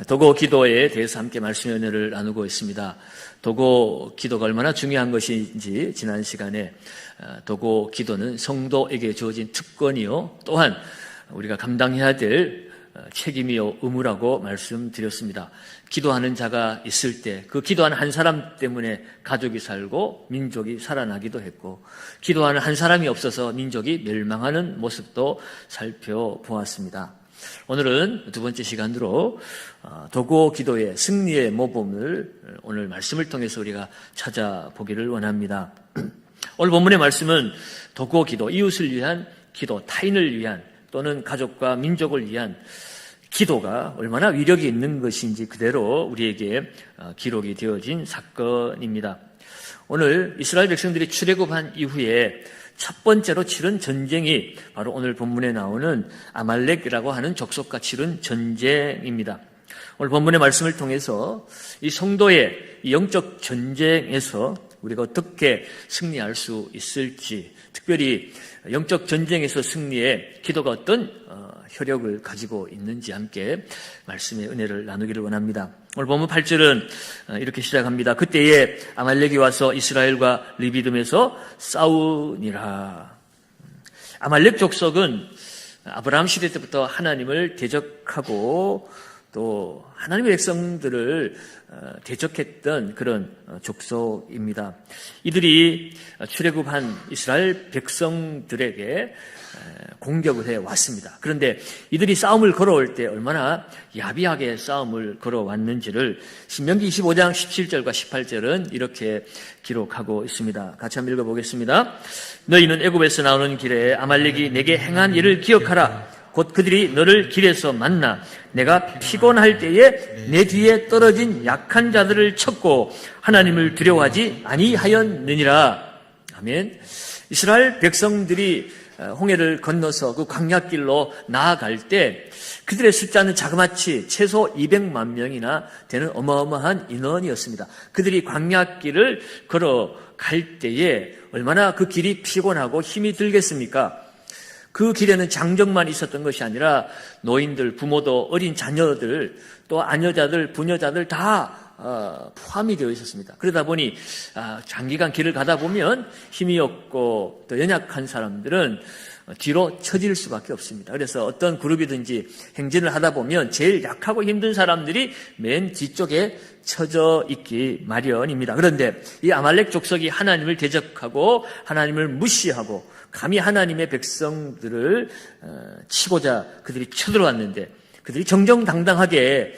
도고 기도에 대해서 함께 말씀의 은혜를 나누고 있습니다. 도고 기도가 얼마나 중요한 것인지 지난 시간에 도고 기도는 성도에게 주어진 특권이요 또한 우리가 감당해야 될 책임이요 의무라고 말씀드렸습니다. 기도하는 자가 있을 때 그 기도하는 한 사람 때문에 가족이 살고 민족이 살아나기도 했고, 기도하는 한 사람이 없어서 민족이 멸망하는 모습도 살펴보았습니다. 오늘은 두 번째 시간으로 도고 기도의 승리의 모범을 오늘 말씀을 통해서 우리가 찾아보기를 원합니다. 오늘 본문의 말씀은 도고 기도, 이웃을 위한 기도, 타인을 위한 또는 가족과 민족을 위한 기도가 얼마나 위력이 있는 것인지 그대로 우리에게 기록이 되어진 사건입니다. 오늘 이스라엘 백성들이 출애굽한 이후에 첫 번째로 치른 전쟁이 바로 오늘 본문에 나오는 아말렉이라고 하는 족속과 치른 전쟁입니다. 오늘 본문의 말씀을 통해서 이 성도의 영적 전쟁에서 우리가 어떻게 승리할 수 있을지, 특별히 영적 전쟁에서 승리에 기도가 어떤 효력을 가지고 있는지 함께 말씀의 은혜를 나누기를 원합니다. 오늘 본문 8절은 이렇게 시작합니다. 그때에 아말렉이 와서 이스라엘과 르비딤에서 싸우니라. 아말렉 족속은 아브라함 시대 때부터 하나님을 대적하고 또 하나님의 백성들을 대적했던 그런 족속입니다. 이들이 출애굽한 이스라엘 백성들에게 공격을 해왔습니다. 그런데 이들이 싸움을 걸어올 때 얼마나 야비하게 싸움을 걸어왔는지를 신명기 25장 17절과 18절은 이렇게 기록하고 있습니다. 같이 한번 읽어보겠습니다. 너희는 애굽에서 나오는 길에 아말렉이 내게 행한 일을 기억하라. 곧 그들이 너를 길에서 만나 내가 피곤할 때에 내 뒤에 떨어진 약한 자들을 쳤고 하나님을 두려워하지 아니하였느니라. 아멘. 이스라엘 백성들이 홍해를 건너서 그 광야길로 나아갈 때 그들의 숫자는 자그마치 최소 200만 명이나 되는 어마어마한 인원이었습니다. 그들이 광야길을 걸어갈 때에 얼마나 그 길이 피곤하고 힘이 들겠습니까? 그 길에는 장정만 있었던 것이 아니라 노인들, 부모도, 어린 자녀들, 또 아녀자들, 부녀자들 다 포함이 되어 있었습니다. 그러다 보니 장기간 길을 가다 보면 힘이 없고 또 연약한 사람들은 뒤로 처질 수밖에 없습니다. 그래서 어떤 그룹이든지 행진을 하다 보면 제일 약하고 힘든 사람들이 맨 뒤쪽에 처져 있기 마련입니다. 그런데 이 아말렉 족속이 하나님을 대적하고 하나님을 무시하고 감히 하나님의 백성들을 치고자 그들이 쳐들어왔는데, 그들이 정정당당하게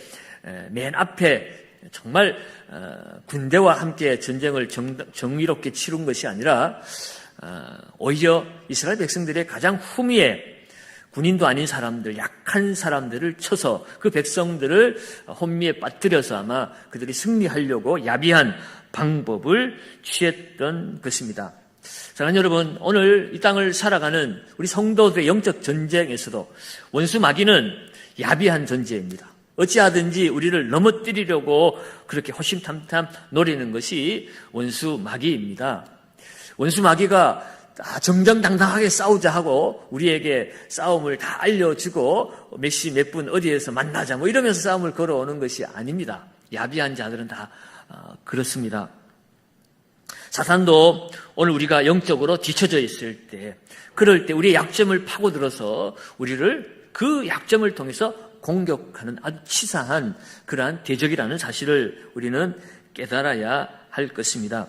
맨 앞에 정말 군대와 함께 전쟁을 정의롭게 치룬 것이 아니라 오히려 이스라엘 백성들의 가장 후미에 군인도 아닌 사람들, 약한 사람들을 쳐서 그 백성들을 혼미에 빠뜨려서 아마 그들이 승리하려고 야비한 방법을 취했던 것입니다. 사랑하는 여러분, 오늘 이 땅을 살아가는 우리 성도들의 영적 전쟁에서도 원수 마귀는 야비한 존재입니다. 어찌하든지 우리를 넘어뜨리려고 그렇게 호심탐탐 노리는 것이 원수 마귀입니다. 원수 마귀가 정정당당하게 싸우자 하고 우리에게 싸움을 다 알려주고 몇 시 몇 분 어디에서 만나자 뭐 이러면서 싸움을 걸어오는 것이 아닙니다. 야비한 자들은 다 그렇습니다. 사탄도 오늘 우리가 영적으로 뒤처져 있을 때, 그럴 때 우리의 약점을 파고들어서 우리를 그 약점을 통해서 공격하는 아주 치사한 그러한 대적이라는 사실을 우리는 깨달아야 할 것입니다.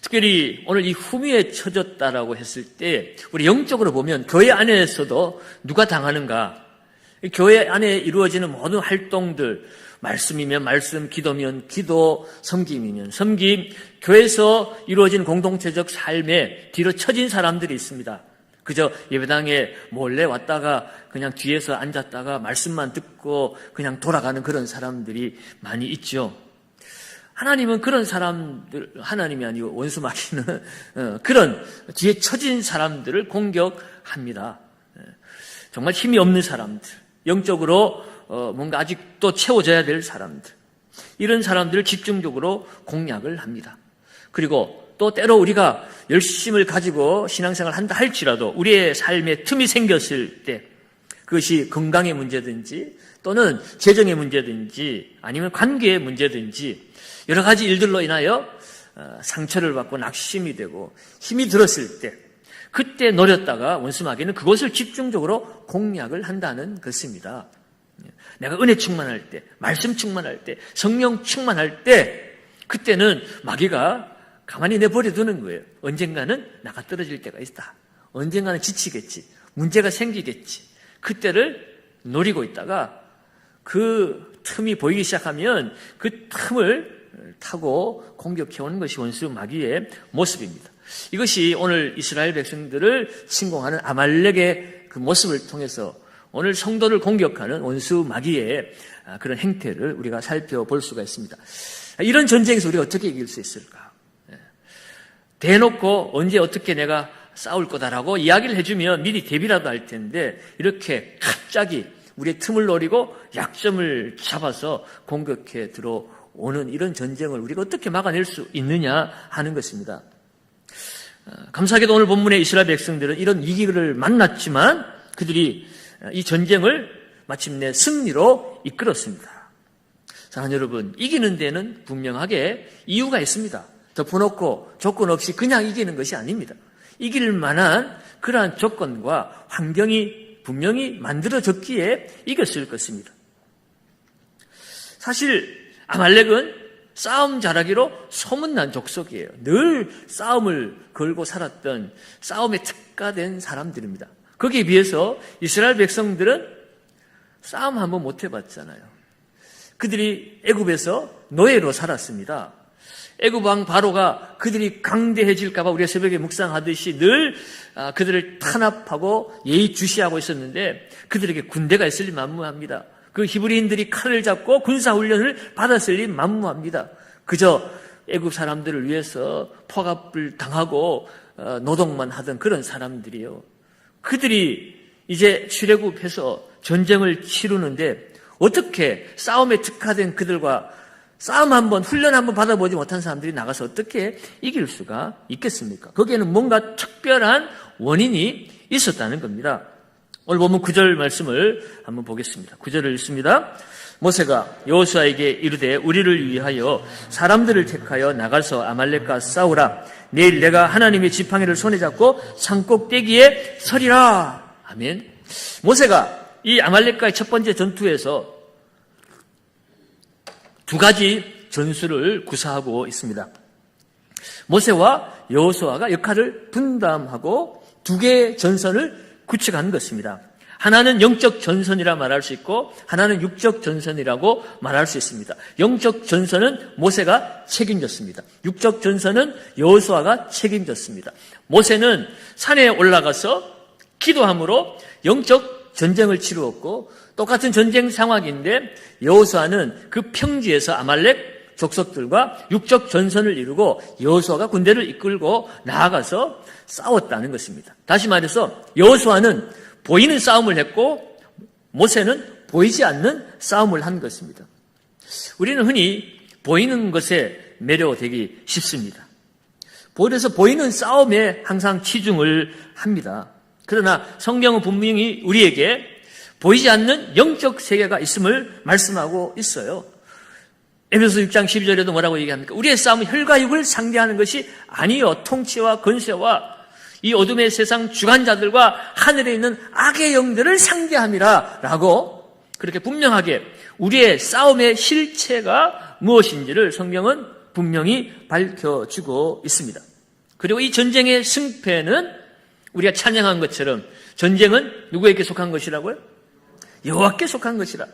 특별히 오늘 이 후미에 처졌다라고 했을 때 우리 영적으로 보면 교회 안에서도 누가 당하는가, 교회 안에 이루어지는 모든 활동들, 말씀이면 말씀, 기도면 기도, 섬김이면 섬김, 교회에서 이루어진 공동체적 삶에 뒤로 처진 사람들이 있습니다. 그저 예배당에 몰래 왔다가 그냥 뒤에서 앉았다가 말씀만 듣고 그냥 돌아가는 그런 사람들이 많이 있죠. 하나님은 그런 사람들, 하나님이 아니고 원수 마귀는 그런 뒤에 처진 사람들을 공격합니다. 정말 힘이 없는 사람들, 영적으로 뭔가 아직도 채워져야 될 사람들, 이런 사람들을 집중적으로 공략을 합니다. 그리고 또 때로 우리가 열심을 가지고 신앙생활을 한다 할지라도 우리의 삶에 틈이 생겼을 때 그것이 건강의 문제든지 또는 재정의 문제든지 아니면 관계의 문제든지 여러 가지 일들로 인하여 상처를 받고 낙심이 되고 힘이 들었을 때 그때 노렸다가 원수 마귀는 그것을 집중적으로 공략을 한다는 것입니다. 내가 은혜 충만할 때, 말씀 충만할 때, 성령 충만할 때 그때는 마귀가 가만히 내버려 두는 거예요. 언젠가는 나가 떨어질 때가 있다. 언젠가는 지치겠지. 문제가 생기겠지. 그때를 노리고 있다가 그 틈이 보이기 시작하면 그 틈을 타고 공격해오는 것이 원수 마귀의 모습입니다. 이것이 오늘 이스라엘 백성들을 침공하는 아말렉의 그 모습을 통해서 오늘 성도를 공격하는 원수 마귀의 그런 행태를 우리가 살펴볼 수가 있습니다. 이런 전쟁에서 우리가 어떻게 이길 수 있을까? 대놓고 언제 어떻게 내가 싸울 거다라고 이야기를 해주면 미리 대비라도 할 텐데 이렇게 갑자기 우리의 틈을 노리고 약점을 잡아서 공격해 들어오는 이런 전쟁을 우리가 어떻게 막아낼 수 있느냐 하는 것입니다. 감사하게도 오늘 본문의 이스라엘 백성들은 이런 위기를 만났지만 그들이 이 전쟁을 마침내 승리로 이끌었습니다. 사랑하는 여러분, 이기는 데는 분명하게 이유가 있습니다. 덮어놓고 조건 없이 그냥 이기는 것이 아닙니다. 이길 만한 그러한 조건과 환경이 분명히 만들어졌기에 이겼을 것입니다. 사실 아말렉은 싸움 잘하기로 소문난 족속이에요. 늘 싸움을 걸고 살았던 싸움에 특화된 사람들입니다. 거기에 비해서 이스라엘 백성들은 싸움 한번 못 해봤잖아요. 그들이 애굽에서 노예로 살았습니다. 애굽 왕 바로가 그들이 강대해질까 봐 우리가 새벽에 묵상하듯이 늘 그들을 탄압하고 예의주시하고 있었는데 그들에게 군대가 있을 리 만무합니다. 그 히브리인들이 칼을 잡고 군사훈련을 받았을 리 만무합니다. 그저 애굽 사람들을 위해서 포갑을 당하고 노동만 하던 그런 사람들이요. 그들이 이제 출애굽해서 전쟁을 치르는데 어떻게 싸움에 특화된 그들과 싸움 한번, 훈련 한번 받아보지 못한 사람들이 나가서 어떻게 이길 수가 있겠습니까? 거기에는 뭔가 특별한 원인이 있었다는 겁니다. 오늘 보면 9절 말씀을 한번 보겠습니다. 9절을 읽습니다. 모세가 여호수아에게 이르되 우리를 위하여 사람들을 택하여 나가서 아말렉과 싸우라. 내일 내가 하나님의 지팡이를 손에 잡고 산꼭대기에 서리라. 아멘. 모세가 이 아말렉과의 첫 번째 전투에서 두 가지 전술을 구사하고 있습니다. 모세와 여호수아가 역할을 분담하고 두 개의 전선을 구축한 것입니다. 하나는 영적 전선이라 말할 수 있고 하나는 육적 전선이라고 말할 수 있습니다. 영적 전선은 모세가 책임졌습니다. 육적 전선은 여호수아가 책임졌습니다. 모세는 산에 올라가서 기도함으로 영적 전쟁을 치루었고 똑같은 전쟁 상황인데 여호수아는 그 평지에서 아말렉 족속들과 육적 전선을 이루고 여호수아가 군대를 이끌고 나아가서 싸웠다는 것입니다. 다시 말해서 여호수아는 보이는 싸움을 했고 모세는 보이지 않는 싸움을 한 것입니다. 우리는 흔히 보이는 것에 매료되기 쉽습니다. 그래서 보이는 싸움에 항상 치중을 합니다. 그러나 성경은 분명히 우리에게 보이지 않는 영적 세계가 있음을 말씀하고 있어요. 에베소 6장 12절에도 뭐라고 얘기합니까? 우리의 싸움은 혈과 육을 상대하는 것이 아니요 통치와 권세와 이 어둠의 세상 주관자들과 하늘에 있는 악의 영들을 상대함이라 라고 그렇게 분명하게 우리의 싸움의 실체가 무엇인지를 성경은 분명히 밝혀주고 있습니다. 그리고 이 전쟁의 승패는 우리가 찬양한 것처럼 전쟁은 누구에게 속한 것이라고요? 여호와께 속한 것이라.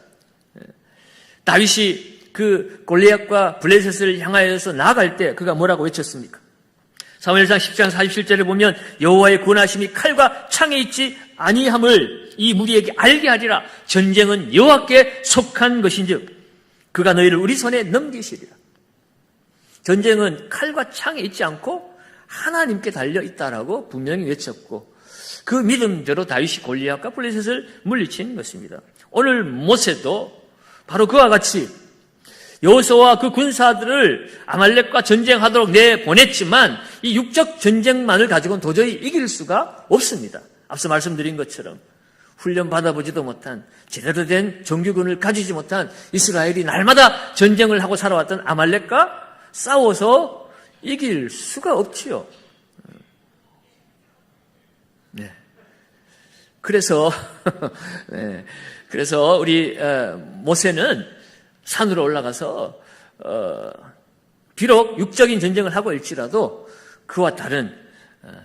다윗이 그 골리앗과 블레셋을 향하여서 나아갈 때 그가 뭐라고 외쳤습니까? 사무엘상 10장 47절에 보면 여호와의 권하심이 칼과 창에 있지 아니함을 이 무리에게 알게 하리라. 전쟁은 여호와께 속한 것인즉 그가 너희를 우리 손에 넘기시리라. 전쟁은 칼과 창에 있지 않고 하나님께 달려 있다라고 분명히 외쳤고 그 믿음대로 다윗이 골리앗과 블레셋을 물리친 것입니다. 오늘 모세도 바로 그와 같이 여호수아와 그 군사들을 아말렉과 전쟁하도록 내보냈지만 이 육적 전쟁만을 가지고는 도저히 이길 수가 없습니다. 앞서 말씀드린 것처럼 훈련 받아보지도 못한 제대로 된 정규군을 가지지 못한 이스라엘이 날마다 전쟁을 하고 살아왔던 아말렉과 싸워서 이길 수가 없지요. 네. 그래서 그래서 우리 모세는 산으로 올라가서 비록 육적인 전쟁을 하고 일지라도 그와 다른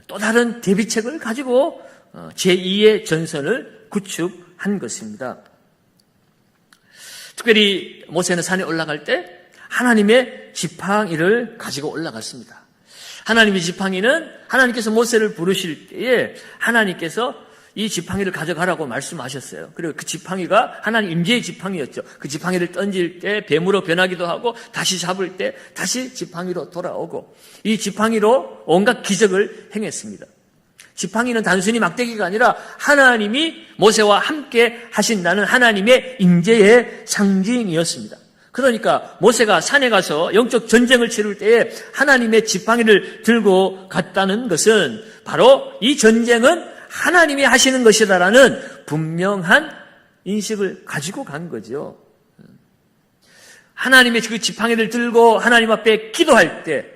또 다른 대비책을 가지고 제2의 전선을 구축한 것입니다. 특별히 모세는 산에 올라갈 때 하나님의 지팡이를 가지고 올라갔습니다. 하나님의 지팡이는 하나님께서 모세를 부르실 때에 하나님께서 이 지팡이를 가져가라고 말씀하셨어요. 그리고 그 지팡이가 하나님 임재의 지팡이였죠. 그 지팡이를 던질 때 뱀으로 변하기도 하고 다시 잡을 때 다시 지팡이로 돌아오고 이 지팡이로 온갖 기적을 행했습니다. 지팡이는 단순히 막대기가 아니라 하나님이 모세와 함께 하신다는 하나님의 임재의 상징이었습니다. 그러니까 모세가 산에 가서 영적 전쟁을 치를 때에 하나님의 지팡이를 들고 갔다는 것은 바로 이 전쟁은 하나님이 하시는 것이다라는 분명한 인식을 가지고 간 거죠. 하나님의 그 지팡이를 들고 하나님 앞에 기도할 때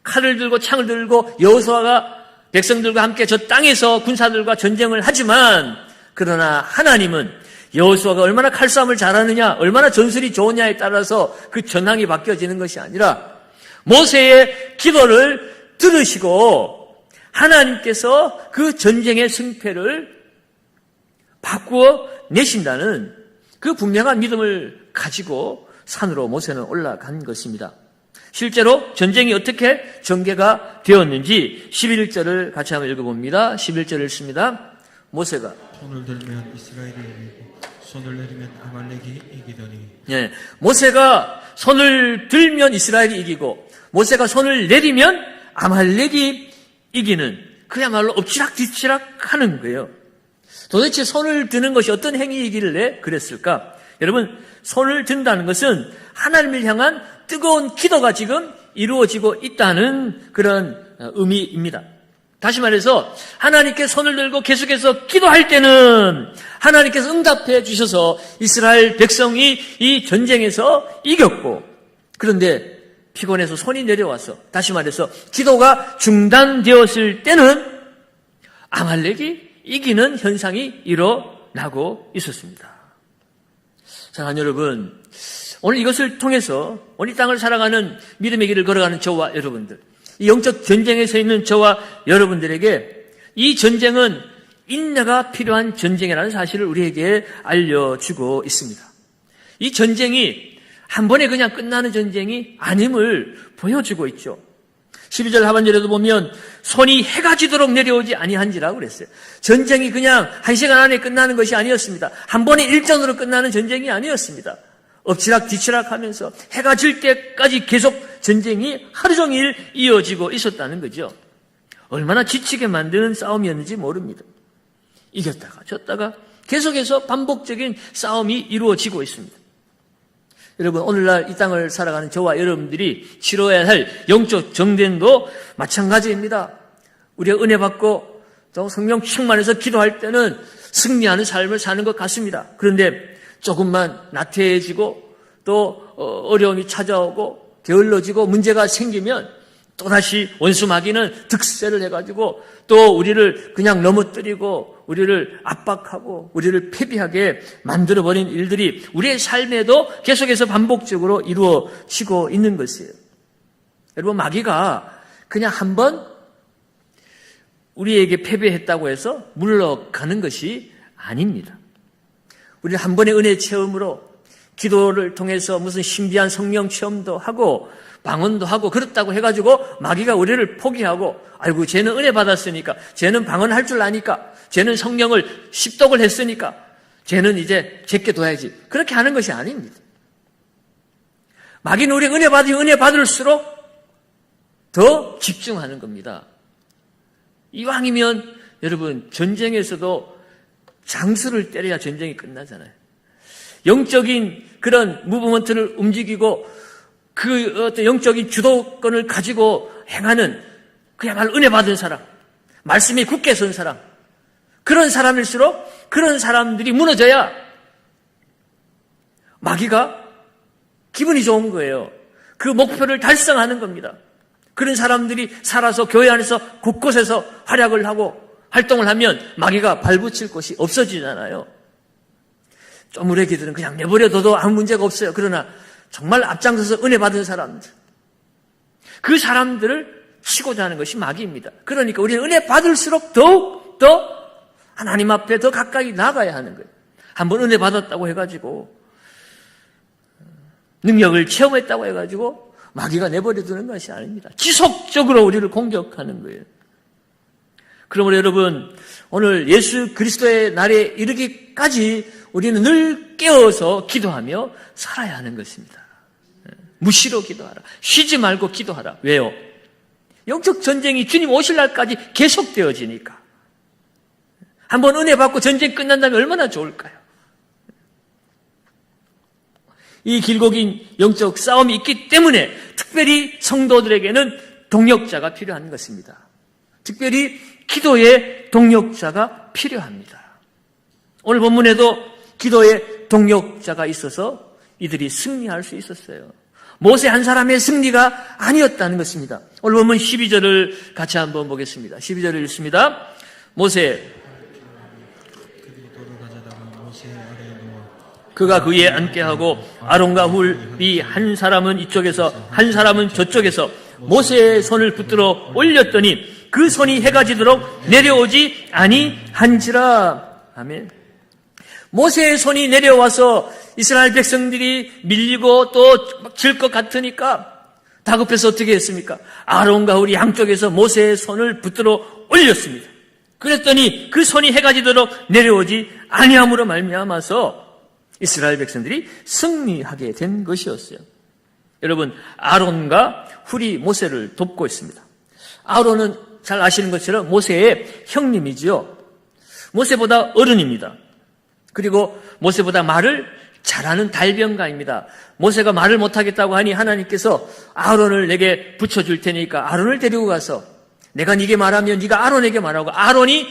칼을 들고 창을 들고 여호수아가 백성들과 함께 저 땅에서 군사들과 전쟁을 하지만 그러나 하나님은 여호수아가 얼마나 칼싸움을 잘하느냐 얼마나 전술이 좋으냐에 따라서 그 전황이 바뀌어지는 것이 아니라 모세의 기도를 들으시고 하나님께서 그 전쟁의 승패를 바꾸어 내신다는 그 분명한 믿음을 가지고 산으로 모세는 올라간 것입니다. 실제로 전쟁이 어떻게 전개가 되었는지 11절을 같이 한번 읽어봅니다. 11절을 읽습니다. 모세가 손을 들면 이스라엘이 이기고 손을 내리면 아말렉이 이기더니 네, 모세가 손을 들면 이스라엘이 이기고 모세가 손을 내리면 아말렉이 이기는 그야말로 엎치락뒤치락 하는 거예요. 도대체 손을 드는 것이 어떤 행위이길래 그랬을까? 여러분, 손을 든다는 것은 하나님을 향한 뜨거운 기도가 지금 이루어지고 있다는 그런 의미입니다. 다시 말해서 하나님께 손을 들고 계속해서 기도할 때는 하나님께서 응답해 주셔서 이스라엘 백성이 이 전쟁에서 이겼고 그런데 피곤해서 손이 내려와서 다시 말해서 기도가 중단되었을 때는 아말렉이 이기는 현상이 일어나고 있었습니다. 사랑하는 여러분, 오늘 이것을 통해서 오늘 이 땅을 살아가는 믿음의 길을 걸어가는 저와 여러분들, 이 영적 전쟁에 서 있는 저와 여러분들에게 이 전쟁은 인내가 필요한 전쟁이라는 사실을 우리에게 알려주고 있습니다. 이 전쟁이 한 번에 그냥 끝나는 전쟁이 아님을 보여주고 있죠. 12절 하반절에도 보면 손이 해가 지도록 내려오지 아니한지라고 그랬어요. 전쟁이 그냥 1시간 안에 끝나는 것이 아니었습니다. 한 번에 일전으로 끝나는 전쟁이 아니었습니다. 엎치락 뒤치락 하면서 해가 질 때까지 계속 전쟁이 하루 종일 이어지고 있었다는 거죠. 얼마나 지치게 만드는 싸움이었는지 모릅니다. 이겼다가 졌다가 계속해서 반복적인 싸움이 이루어지고 있습니다. 여러분, 오늘날 이 땅을 살아가는 저와 여러분들이 치러야 할 영적 정den도 마찬가지입니다. 우리가 은혜 받고 또 성령 충만해서 기도할 때는 승리하는 삶을 사는 것 같습니다. 그런데 조금만 나태해지고 또 어려움이 찾아오고 게을러지고 문제가 생기면 또다시 원수 마귀는 득세를 해가지고 또 우리를 그냥 넘어뜨리고 우리를 압박하고 우리를 패배하게 만들어버린 일들이 우리의 삶에도 계속해서 반복적으로 이루어지고 있는 것이에요. 여러분, 마귀가 그냥 한번 우리에게 패배했다고 해서 물러가는 것이 아닙니다. 우리는 한 번의 은혜 체험으로 기도를 통해서 무슨 신비한 성령 체험도 하고 방언도 하고 그렇다고 해가지고 마귀가 우리를 포기하고 아이고 쟤는 은혜 받았으니까 쟤는 방언할 줄 아니까 쟤는 성령을 십독을 했으니까 쟤는 이제 제게 둬야지 그렇게 하는 것이 아닙니다. 마귀는 우리 은혜 받을수록 더 집중하는 겁니다. 이왕이면 여러분 전쟁에서도 장수를 때려야 전쟁이 끝나잖아요. 영적인 그런 무브먼트를 움직이고 그 어떤 영적인 주도권을 가지고 행하는 그야말로 은혜 받은 사람, 말씀이 굳게 선 사람, 그런 사람일수록 그런 사람들이 무너져야 마귀가 기분이 좋은 거예요. 그 목표를 달성하는 겁니다. 그런 사람들이 살아서 교회 안에서 곳곳에서 활약을 하고 활동을 하면 마귀가 발붙일 곳이 없어지잖아요. 쪼무레기들은 그냥 내버려둬도 아무 문제가 없어요. 그러나 정말 앞장서서 은혜 받은 사람들, 그 사람들을 치고자 하는 것이 마귀입니다. 그러니까 우리는 은혜 받을수록 더욱 더 하나님 앞에 더 가까이 나가야 하는 거예요. 한번 은혜 받았다고 해가지고 능력을 체험했다고 해가지고 마귀가 내버려두는 것이 아닙니다. 지속적으로 우리를 공격하는 거예요. 그러므로 여러분, 오늘 예수 그리스도의 날에 이르기까지 우리는 늘 깨어서 기도하며 살아야 하는 것입니다. 무시로 기도하라. 쉬지 말고 기도하라. 왜요? 영적 전쟁이 주님 오실 날까지 계속되어지니까. 한번 은혜 받고 전쟁 끝난다면 얼마나 좋을까요? 이 길고 긴 영적 싸움이 있기 때문에 특별히 성도들에게는 동력자가 필요한 것입니다. 특별히 기도의 동력자가 필요합니다. 오늘 본문에도 기도의 동력자가 있어서 이들이 승리할 수 있었어요. 모세 한 사람의 승리가 아니었다는 것입니다. 오늘 본문 12절을 같이 한번 보겠습니다. 12절을 읽습니다. 모세, 그가 그 위에 앉게 하고 아론과 훌이 한 사람은 이쪽에서 한 사람은 저쪽에서 모세의 손을 붙들어 올렸더니 그 손이 해가 지도록 내려오지 아니한지라. 아멘. 모세의 손이 내려와서 이스라엘 백성들이 밀리고 또 질 것 같으니까 다급해서 어떻게 했습니까? 아론과 훌이 양쪽에서 모세의 손을 붙들어 올렸습니다. 그랬더니 그 손이 해가 지도록 내려오지 아니함으로 말미암아서 이스라엘 백성들이 승리하게 된 것이었어요. 여러분, 아론과 훌이 모세를 돕고 있습니다. 아론은 잘 아시는 것처럼 모세의 형님이지요. 모세보다 어른입니다. 그리고 모세보다 말을 잘하는 달변가입니다. 모세가 말을 못하겠다고 하니 하나님께서 아론을 내게 붙여줄 테니까 아론을 데리고 가서 내가 네게 말하면 네가 아론에게 말하고 아론이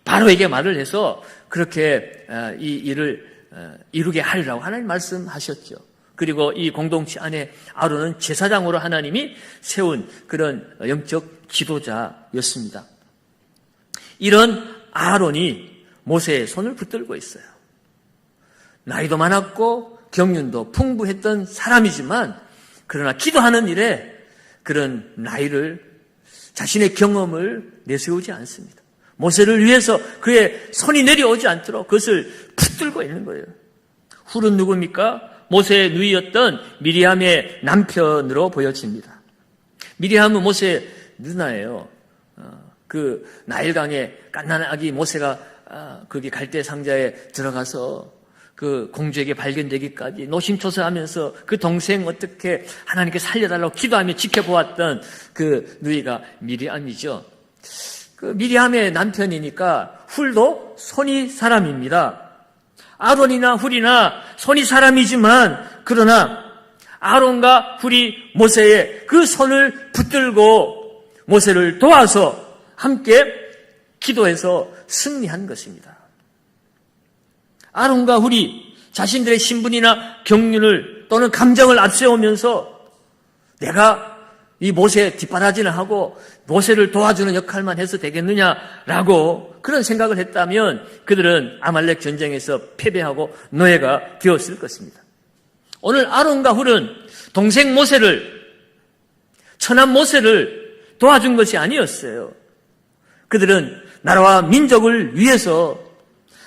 바로에게 말을 해서 그렇게 이 일을 이루게 하리라고 하나님 말씀하셨죠. 그리고 이 공동체 안에 아론은 제사장으로 하나님이 세운 그런 영적 지도자였습니다. 이런 아론이 모세의 손을 붙들고 있어요. 나이도 많았고 경륜도 풍부했던 사람이지만 그러나 기도하는 일에 그런 나이를 자신의 경험을 내세우지 않습니다. 모세를 위해서 그의 손이 내려오지 않도록 그것을 붙들고 있는 거예요. 훌은 누굽니까? 모세의 누이였던 미리암의 남편으로 보여집니다. 미리암은 모세의 누나예요. 그 나일강에 갓난아기 모세가 거기 갈대 상자에 들어가서 그 공주에게 발견되기까지 노심초사하면서 그 동생 어떻게 하나님께 살려달라고 기도하며 지켜보았던 그 누이가 미리암이죠. 그 미리암의 남편이니까 훌도 손이 사람입니다. 아론이나 훌이나 손이 사람이지만 그러나 아론과 훌이 모세의 그 손을 붙들고 모세를 도와서 함께 기도해서 승리한 것입니다. 아론과 훌이 자신들의 신분이나 경륜을 또는 감정을 앞세우면서 내가 이 모세의 뒷바라지를 하고 모세를 도와주는 역할만 해서 되겠느냐라고 그런 생각을 했다면 그들은 아말렉 전쟁에서 패배하고 노예가 되었을 것입니다. 오늘 아론과 훌은 동생 모세를, 처남 모세를 도와준 것이 아니었어요. 그들은 나라와 민족을 위해서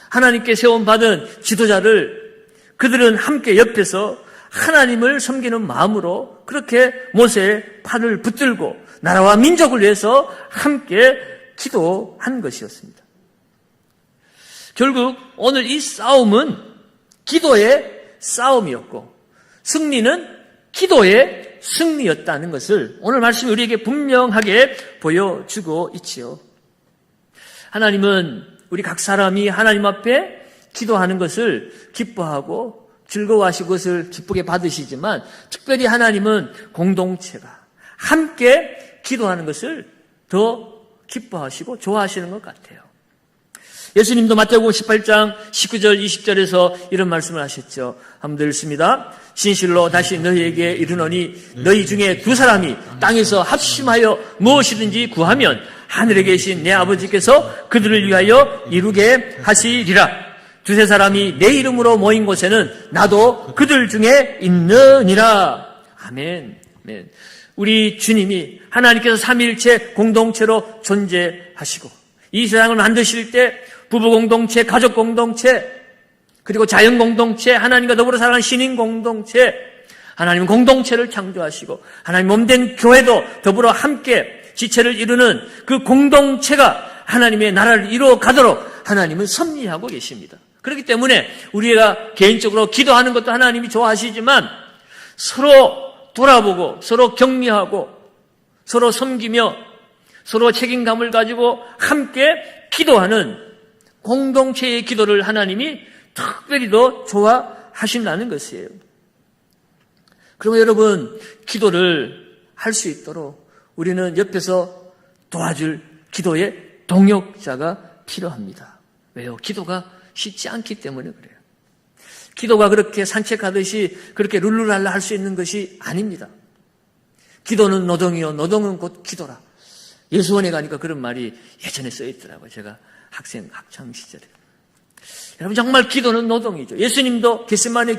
하나님께 세움받은 지도자를 그들은 함께 옆에서 하나님을 섬기는 마음으로 그렇게 모세의 팔을 붙들고 나라와 민족을 위해서 함께 기도한 것이었습니다. 결국 오늘 이 싸움은 기도의 싸움이었고 승리는 기도의 승리였다는 것을 오늘 말씀이 우리에게 분명하게 보여주고 있지요. 하나님은 우리 각 사람이 하나님 앞에 기도하는 것을 기뻐하고 즐거워하시고 그것을 기쁘게 받으시지만 특별히 하나님은 공동체가 함께 기도하는 것을 더 기뻐하시고 좋아하시는 것 같아요. 예수님도 마태복음 18장 19절 20절에서 이런 말씀을 하셨죠. 한번 읽습니다. 진실로 다시 너희에게 이르노니 너희 중에 두 사람이 땅에서 합심하여 무엇이든지 구하면 하늘에 계신 내 아버지께서 그들을 위하여 이루게 하시리라. 두세 사람이 내 이름으로 모인 곳에는 나도 그들 중에 있느니라. 아멘. 아멘. 우리 주님이 하나님께서 삼위일체 공동체로 존재하시고 이 세상을 만드실 때 부부 공동체, 가족 공동체, 그리고 자연 공동체, 하나님과 더불어 살아가는 신인 공동체, 하나님은 공동체를 창조하시고 하나님 몸된 교회도 더불어 함께 지체를 이루는 그 공동체가 하나님의 나라를 이루어 가도록 하나님은 섭리하고 계십니다. 그렇기 때문에 우리가 개인적으로 기도하는 것도 하나님이 좋아하시지만 서로 돌아보고 서로 격려하고 서로 섬기며 서로 책임감을 가지고 함께 기도하는 공동체의 기도를 하나님이 특별히 더 좋아하신다는 것이에요. 그러면 여러분, 기도를 할 수 있도록 우리는 옆에서 도와줄 기도의 동역자가 필요합니다. 왜요? 기도가 쉽지 않기 때문에 그래요. 기도가 그렇게 산책하듯이 그렇게 룰루랄라 할 수 있는 것이 아닙니다. 기도는 노동이요, 노동은 곧 기도라. 예수원에 가니까 그런 말이 예전에 써 있더라고요. 제가 학창 시절에. 여러분, 정말 기도는 노동이죠. 예수님도 겟세마네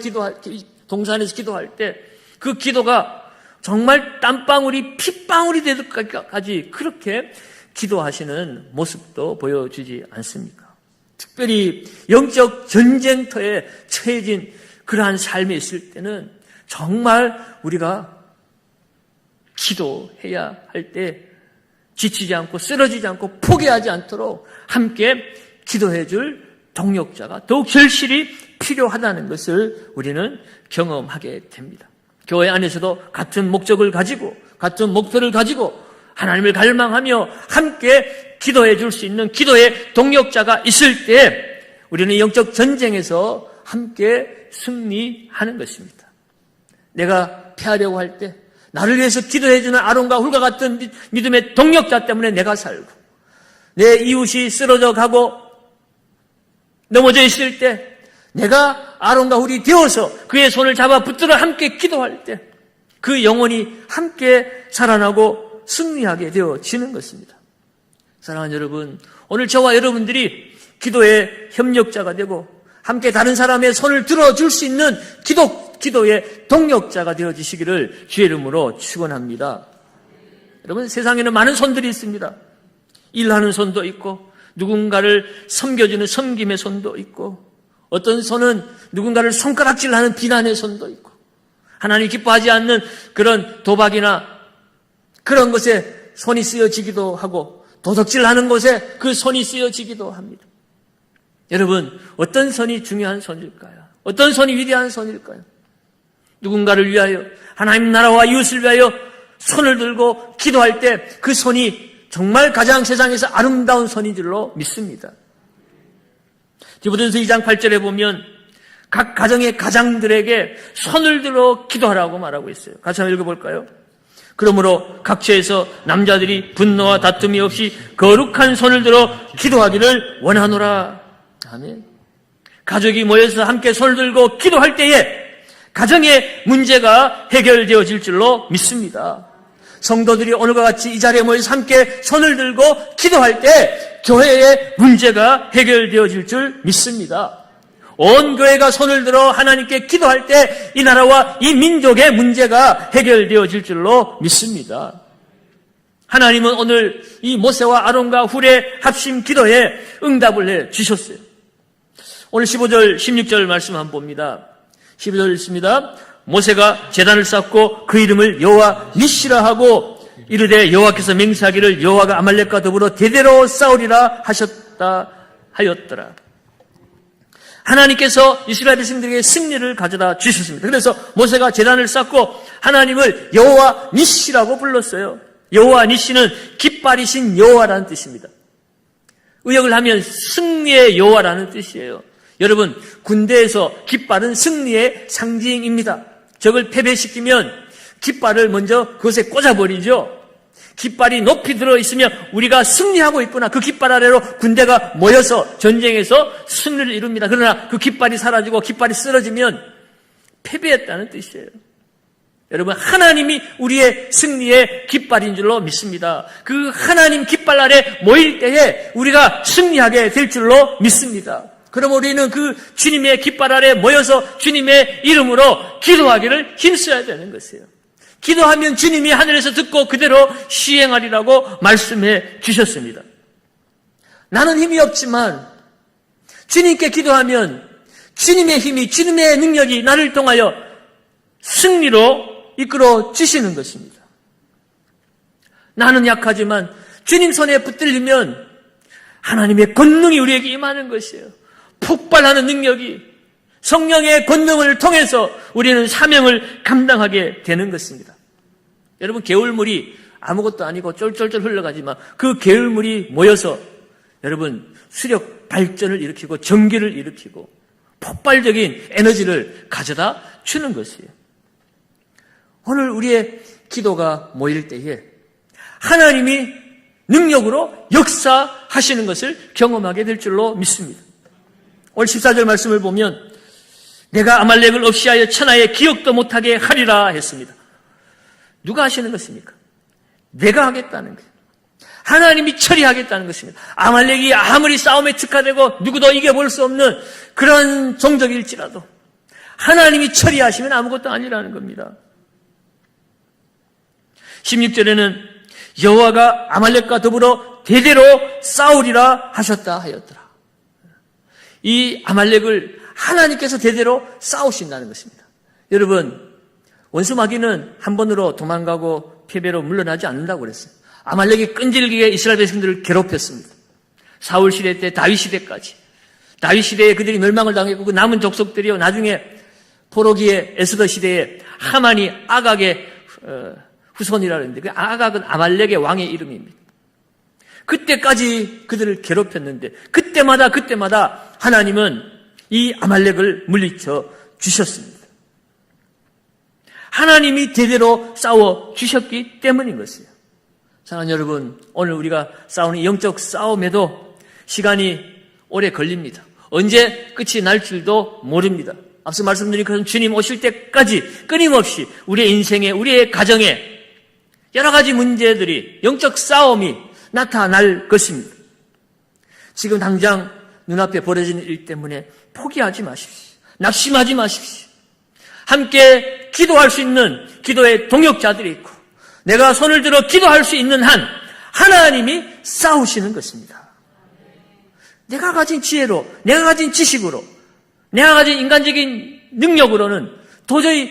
동산에서 기도할 때 그 기도가 정말 땀방울이 핏방울이 되기까지 그렇게 기도하시는 모습도 보여주지 않습니까? 특별히 영적 전쟁터에 처해진 그러한 삶에 있을 때는 정말 우리가 기도해야 할 때 지치지 않고 쓰러지지 않고 포기하지 않도록 함께 기도해 줄 동역자가 더욱 절실히 필요하다는 것을 우리는 경험하게 됩니다. 교회 안에서도 같은 목적을 가지고 같은 목표를 가지고 하나님을 갈망하며 함께 기도해 줄 수 있는 기도의 동역자가 있을 때 우리는 영적 전쟁에서 함께 승리하는 것입니다. 내가 패하려고 할 때 나를 위해서 기도해 주는 아론과 훌과 같은 믿음의 동역자 때문에 내가 살고 내 이웃이 쓰러져 가고 넘어져 있을 때 내가 아론과 훌이 되어서 그의 손을 잡아 붙들어 함께 기도할 때 그 영혼이 함께 살아나고 승리하게 되어지는 것입니다. 사랑하는 여러분, 오늘 저와 여러분들이 기도의 협력자가 되고 함께 다른 사람의 손을 들어줄 수 있는 기도의 동역자가 되어지시기를 주의 이름으로 축원합니다. 여러분, 세상에는 많은 손들이 있습니다. 일하는 손도 있고 누군가를 섬겨주는 섬김의 손도 있고 어떤 손은 누군가를 손가락질하는 비난의 손도 있고 하나님 기뻐하지 않는 그런 도박이나 그런 것에 손이 쓰여지기도 하고 도둑질하는 곳에 그 손이 쓰여지기도 합니다. 여러분, 어떤 손이 중요한 손일까요? 어떤 손이 위대한 손일까요? 누군가를 위하여 하나님 나라와 이웃을 위하여 손을 들고 기도할 때 그 손이 정말 가장 세상에서 아름다운 손인 줄로 믿습니다. 디모데전서 2장 8절에 보면 각 가정의 가장들에게 손을 들어 기도하라고 말하고 있어요. 같이 한번 읽어볼까요? 그러므로 각처에서 남자들이 분노와 다툼이 없이 거룩한 손을 들어 기도하기를 원하노라. 아멘. 가족이 모여서 함께 손을 들고 기도할 때에 가정의 문제가 해결되어질 줄로 믿습니다. 성도들이 오늘과 같이 이 자리에 모여서 함께 손을 들고 기도할 때 교회의 문제가 해결되어질 줄 믿습니다. 온 교회가 손을 들어 하나님께 기도할 때 이 나라와 이 민족의 문제가 해결되어질 줄로 믿습니다. 하나님은 오늘 이 모세와 아론과 훌의 합심 기도에 응답을 해 주셨어요. 오늘 15절, 16절 말씀 한번 봅니다. 12절 읽습니다. 모세가 제단을 쌓고 그 이름을 여호와 니시라 하고 이르되 여호와께서 맹세하기를 여호와가 아말렉과 더불어 대대로 싸우리라 하였더라. 하나님께서 이스라엘 백성들에게 승리를 가져다 주셨습니다. 그래서 모세가 제단을 쌓고 하나님을 여호와 니시라고 불렀어요. 여호와 니시는 깃발이신 여호와라는 뜻입니다. 의역을 하면 승리의 여호와라는 뜻이에요. 여러분, 군대에서 깃발은 승리의 상징입니다. 적을 패배시키면 깃발을 먼저 그것에 꽂아버리죠. 깃발이 높이 들어있으면 우리가 승리하고 있구나. 그 깃발 아래로 군대가 모여서 전쟁에서 승리를 이룹니다. 그러나 그 깃발이 사라지고 깃발이 쓰러지면 패배했다는 뜻이에요. 여러분, 하나님이 우리의 승리의 깃발인 줄로 믿습니다. 그 하나님 깃발 아래 모일 때에 우리가 승리하게 될 줄로 믿습니다. 그럼 우리는 그 주님의 깃발 아래 모여서 주님의 이름으로 기도하기를 힘써야 되는 것이에요. 기도하면 주님이 하늘에서 듣고 그대로 시행하리라고 말씀해 주셨습니다. 나는 힘이 없지만 주님께 기도하면 주님의 힘이, 주님의 능력이 나를 통하여 승리로 이끌어 주시는 것입니다. 나는 약하지만 주님 손에 붙들리면 하나님의 권능이 우리에게 임하는 것이에요. 폭발하는 능력이 성령의 권능을 통해서 우리는 사명을 감당하게 되는 것입니다. 여러분, 개울물이 아무것도 아니고 쫄쫄쫄 흘러가지만 그 개울물이 모여서 여러분 수력 발전을 일으키고 전기를 일으키고 폭발적인 에너지를 가져다 주는 것이에요. 오늘 우리의 기도가 모일 때에 하나님이 능력으로 역사하시는 것을 경험하게 될 줄로 믿습니다. 오늘 14절 말씀을 보면 내가 아말렉을 없이하여 천하에 기억도 못하게 하리라 했습니다. 누가 하시는 것입니까? 내가 하겠다는 거예요. 하나님이 처리하겠다는 것입니다. 아말렉이 아무리 싸움에 특화되고 누구도 이겨볼 수 없는 그런 종족일지라도 하나님이 처리하시면 아무것도 아니라는 겁니다. 16절에는 여호와가 아말렉과 더불어 대대로 싸우리라 하셨다 하였더라. 이 아말렉을 하나님께서 대대로 싸우신다는 것입니다. 여러분, 원수 마귀는 한 번으로 도망가고 패배로 물러나지 않는다고 그랬어요. 아말렉이 끈질기게 이스라엘 백성들을 괴롭혔습니다. 사울 시대 때 다윗 시대까지. 다윗 시대에 그들이 멸망을 당했고 그 남은 족속들이요, 나중에 포로기의 에스더 시대에 하만이 아각의 후손이라 그랬는데 그 아각은 아말렉의 왕의 이름입니다. 그때까지 그들을 괴롭혔는데 그때마다 하나님은 이 아말렉을 물리쳐 주셨습니다. 하나님이 대대로 싸워 주셨기 때문인 것이에요. 사랑하는 여러분, 오늘 우리가 싸우는 영적 싸움에도 시간이 오래 걸립니다. 언제 끝이 날 줄도 모릅니다. 앞서 말씀드린 것처럼 주님 오실 때까지 끊임없이 우리의 인생에, 우리의 가정에 여러 가지 문제들이, 영적 싸움이 나타날 것입니다. 지금 당장 눈앞에 벌어지는 일 때문에 포기하지 마십시오. 낙심하지 마십시오. 함께 기도할 수 있는 기도의 동역자들이 있고 내가 손을 들어 기도할 수 있는 한 하나님이 싸우시는 것입니다. 내가 가진 지혜로, 내가 가진 지식으로, 내가 가진 인간적인 능력으로는 도저히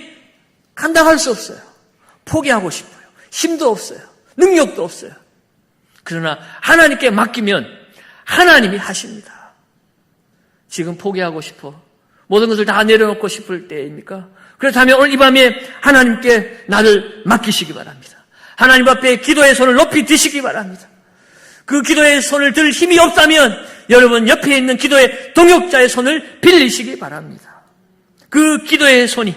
감당할 수 없어요. 포기하고 싶어요. 힘도 없어요. 능력도 없어요. 그러나 하나님께 맡기면 하나님이 하십니다. 지금 포기하고 싶어? 모든 것을 다 내려놓고 싶을 때입니까? 그렇다면 오늘 이 밤에 하나님께 나를 맡기시기 바랍니다. 하나님 앞에 기도의 손을 높이 드시기 바랍니다. 그 기도의 손을 들 힘이 없다면 여러분 옆에 있는 기도의 동역자의 손을 빌리시기 바랍니다. 그 기도의 손이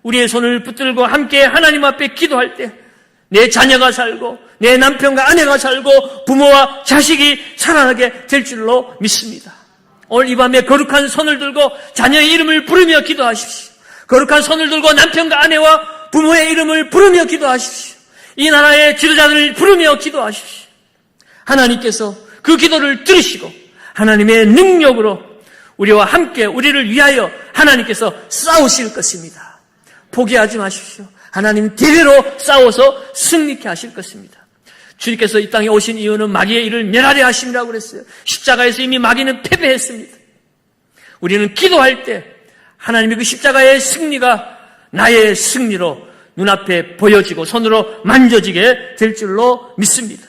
우리의 손을 붙들고 함께 하나님 앞에 기도할 때 내 자녀가 살고 내 남편과 아내가 살고 부모와 자식이 살아나게 될 줄로 믿습니다. 오늘 이 밤에 거룩한 손을 들고 자녀의 이름을 부르며 기도하십시오. 거룩한 손을 들고 남편과 아내와 부모의 이름을 부르며 기도하십시오. 이 나라의 지도자들을 부르며 기도하십시오. 하나님께서 그 기도를 들으시고 하나님의 능력으로 우리와 함께 우리를 위하여 하나님께서 싸우실 것입니다. 포기하지 마십시오. 하나님 대대로 싸워서 승리케 하실 것입니다. 주님께서 이 땅에 오신 이유는 마귀의 일을 멸하려 하심이라고 그랬어요. 십자가에서 이미 마귀는 패배했습니다. 우리는 기도할 때 하나님의 그 십자가의 승리가 나의 승리로 눈앞에 보여지고 손으로 만져지게 될 줄로 믿습니다.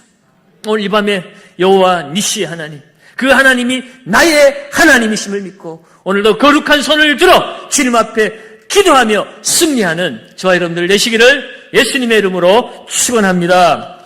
오늘 이 밤에 여호와 니시 하나님, 그 하나님이 나의 하나님이심을 믿고 오늘도 거룩한 손을 들어 주님 앞에 기도하며 승리하는 저와 여러분들 되시기를 예수님의 이름으로 축원합니다.